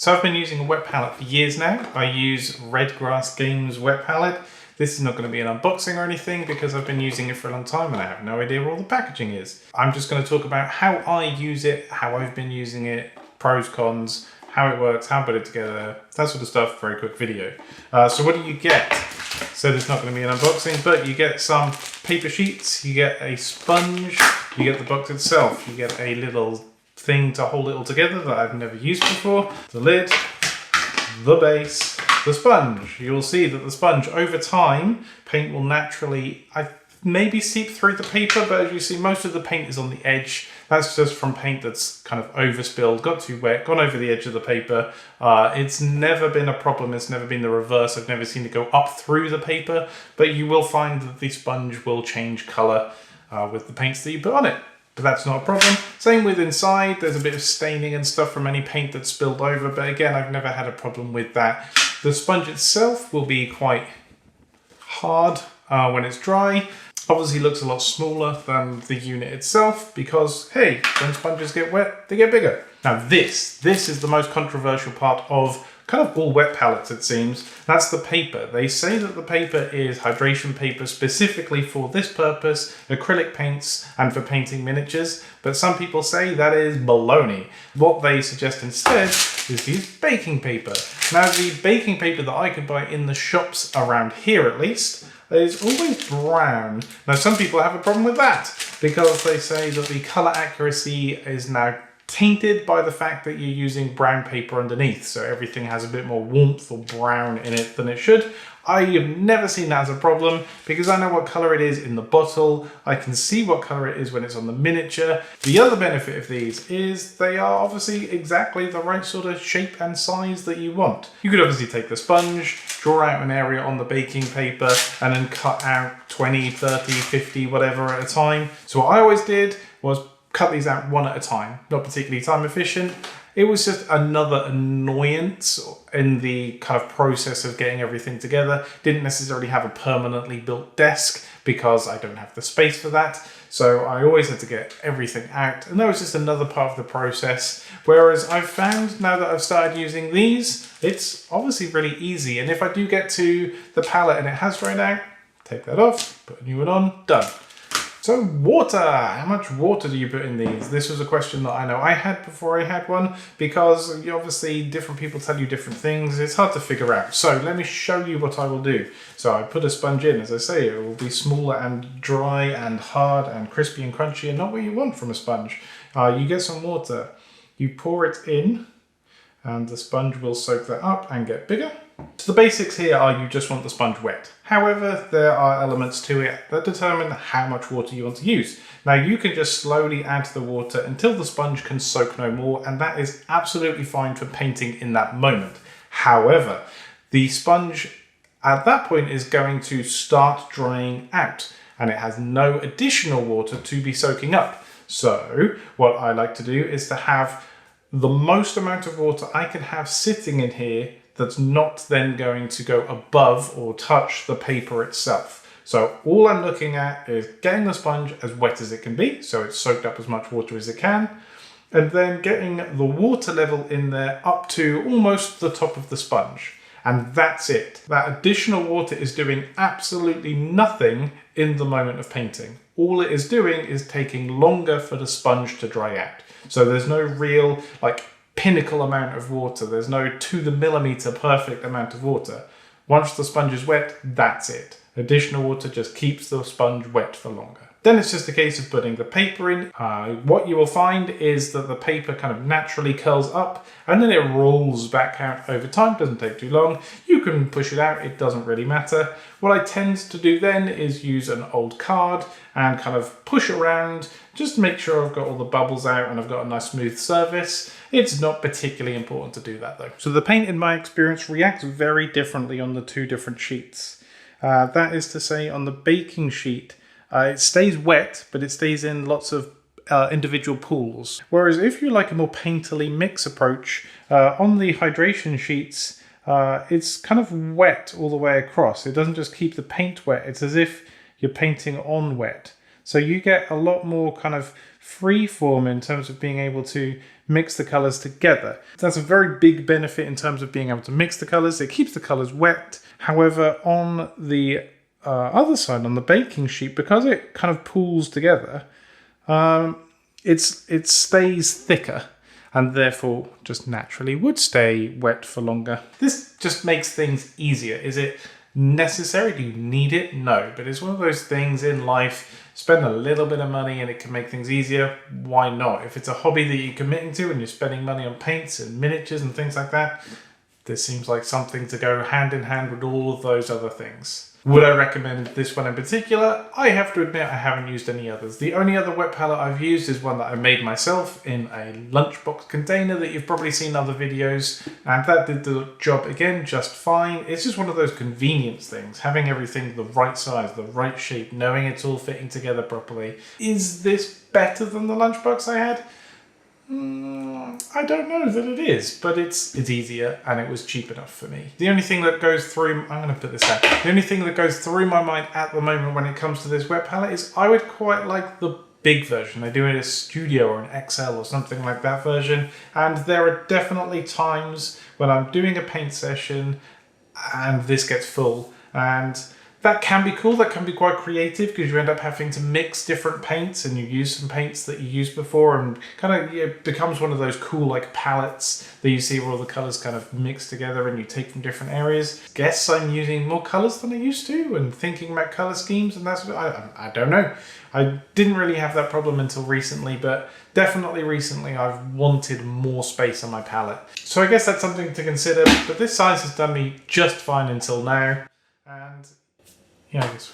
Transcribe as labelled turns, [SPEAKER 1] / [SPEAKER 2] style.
[SPEAKER 1] So I've been using a wet palette for years now. I use Redgrass Games wet palette. This is not going to be an unboxing or anything because I've been using it for a long time and I have no idea where all the packaging is. I'm just going to talk about how I use it, how I've been using it, pros, cons, how it works, how I put it together, that sort of stuff. Very quick video. So what do you get? So there's not going to be an unboxing, but you get some paper sheets, you get a sponge, you get the box itself, you get a little thing to hold it all together that I've never used before, the lid, the base, the sponge. You'll see that the sponge over time, paint will naturally, maybe seep through the paper, but as you see, most of the paint is on the edge. That's just from paint that's kind of overspilled, got too wet, gone over the edge of the paper. It's never been a problem. It's never been the reverse. I've never seen it go up through the paper, but you will find that the sponge will change color with the paints that you put on it. But that's not a problem. Same with inside. There's a bit of staining and stuff from any paint that's spilled over, but again, I've never had a problem with that. The sponge itself will be quite hard when it's dry. Obviously looks a lot smaller than the unit itself because, hey, when sponges get wet, they get bigger. Now this is the most controversial part of kind of all wet palettes, it seems. That's the paper. They say that the paper is hydration paper specifically for this purpose, acrylic paints and for painting miniatures, but some people say that is baloney. What they suggest instead is to use baking paper. Now the baking paper that I could buy in the shops around here at least is always brown. Now some people have a problem with that because they say that the color accuracy is now tainted by the fact that you're using brown paper underneath, so everything has a bit more warmth or brown in it than it should. I have never seen that as a problem because I know what color it is in the bottle. I can see what color it is when it's on the miniature. The other benefit of these is they are obviously exactly the right sort of shape and size that you want. You could obviously take the sponge, draw out an area on the baking paper and then cut out 20, 30, 50, whatever at a time. So what I always did was cut these out one at a time, not particularly time efficient. It was just another annoyance in the kind of process of getting everything together. Didn't necessarily have a permanently built desk because I don't have the space for that. So I always had to get everything out. And that was just another part of the process. Whereas I've found now that I've started using these, it's obviously really easy. And if I do get to the palette and it has dried out, take that off, put a new one on, done. So water, how much water do you put in these? This was a question that I know I had before I had one because obviously different people tell you different things. It's hard to figure out. So let me show you what I will do. So I put a sponge in, as I say, it will be smaller and dry and hard and crispy and crunchy and not what you want from a sponge. You get some water, you pour it in and the sponge will soak that up and get bigger. So the basics here are you just want the sponge wet. However, there are elements to it that determine how much water you want to use. Now you can just slowly add the water until the sponge can soak no more, and that is absolutely fine for painting in that moment. However, the sponge at that point is going to start drying out and it has no additional water to be soaking up. So what I like to do is to have the most amount of water I can have sitting in here that's not then going to go above or touch the paper itself. So all I'm looking at is getting the sponge as wet as it can be, so it's soaked up as much water as it can, and then getting the water level in there up to almost the top of the sponge. And that's it. That additional water is doing absolutely nothing in the moment of painting. All it is doing is taking longer for the sponge to dry out. So there's no real pinnacle amount of water. There's no to the millimeter perfect amount of water. Once the sponge is wet, that's it. Additional water just keeps the sponge wet for longer. Then it's just a case of putting the paper in. What you will find is that the paper kind of naturally curls up and then it rolls back out over time. Doesn't take too long. You can push it out, it doesn't really matter. What I tend to do then is use an old card and kind of push around just to make sure I've got all the bubbles out and I've got a nice smooth surface. It's not particularly important to do that though. So the paint in my experience reacts very differently on the two different sheets. That is to say, on the baking sheet, it stays wet, but it stays in lots of individual pools. Whereas if you like a more painterly mix approach, on the hydration sheets, it's kind of wet all the way across. It doesn't just keep the paint wet, it's as if you're painting on wet. So you get a lot more kind of free form in terms of being able to mix the colors together. That's a very big benefit in terms of being able to mix the colors. It keeps the colors wet. However, on the other side, on the baking sheet, because it kind of pools together, it stays thicker and therefore just naturally would stay wet for longer. This just makes things easier. Is it necessary? Do you need it? No, but it's one of those things in life. Spend a little bit of money and it can make things easier. Why not? If it's a hobby that you're committing to and you're spending money on paints and miniatures and things like that, this seems like something to go hand in hand with all of those other things. Would I recommend this one in particular? I have to admit I haven't used any others. The only other wet palette I've used is one that I made myself in a lunchbox container that you've probably seen in other videos, and that did the job again just fine. It's just one of those convenience things, having everything the right size, the right shape, knowing it's all fitting together properly. Is this better than the lunchbox I had? I don't know that it is, but it's easier and it was cheap enough for me. The only thing that goes through, I'm going to put this out, the only thing that goes through my mind at the moment when it comes to this wet palette is I would quite like the big version. They do it as Studio or an XL or something like that version, and there are definitely times when I'm doing a paint session and this gets full, and that can be cool, that can be quite creative because you end up having to mix different paints and you use some paints that you used before and kind of it becomes one of those cool like palettes that you see where all the colours kind of mix together and you take from different areas. Guess I'm using more colours than I used to and thinking about colour schemes and that's what I don't know. I didn't really have that problem until recently, but definitely recently I've wanted more space on my palette. So I guess that's something to consider, but this size has done me just fine until now. And yeah, I guess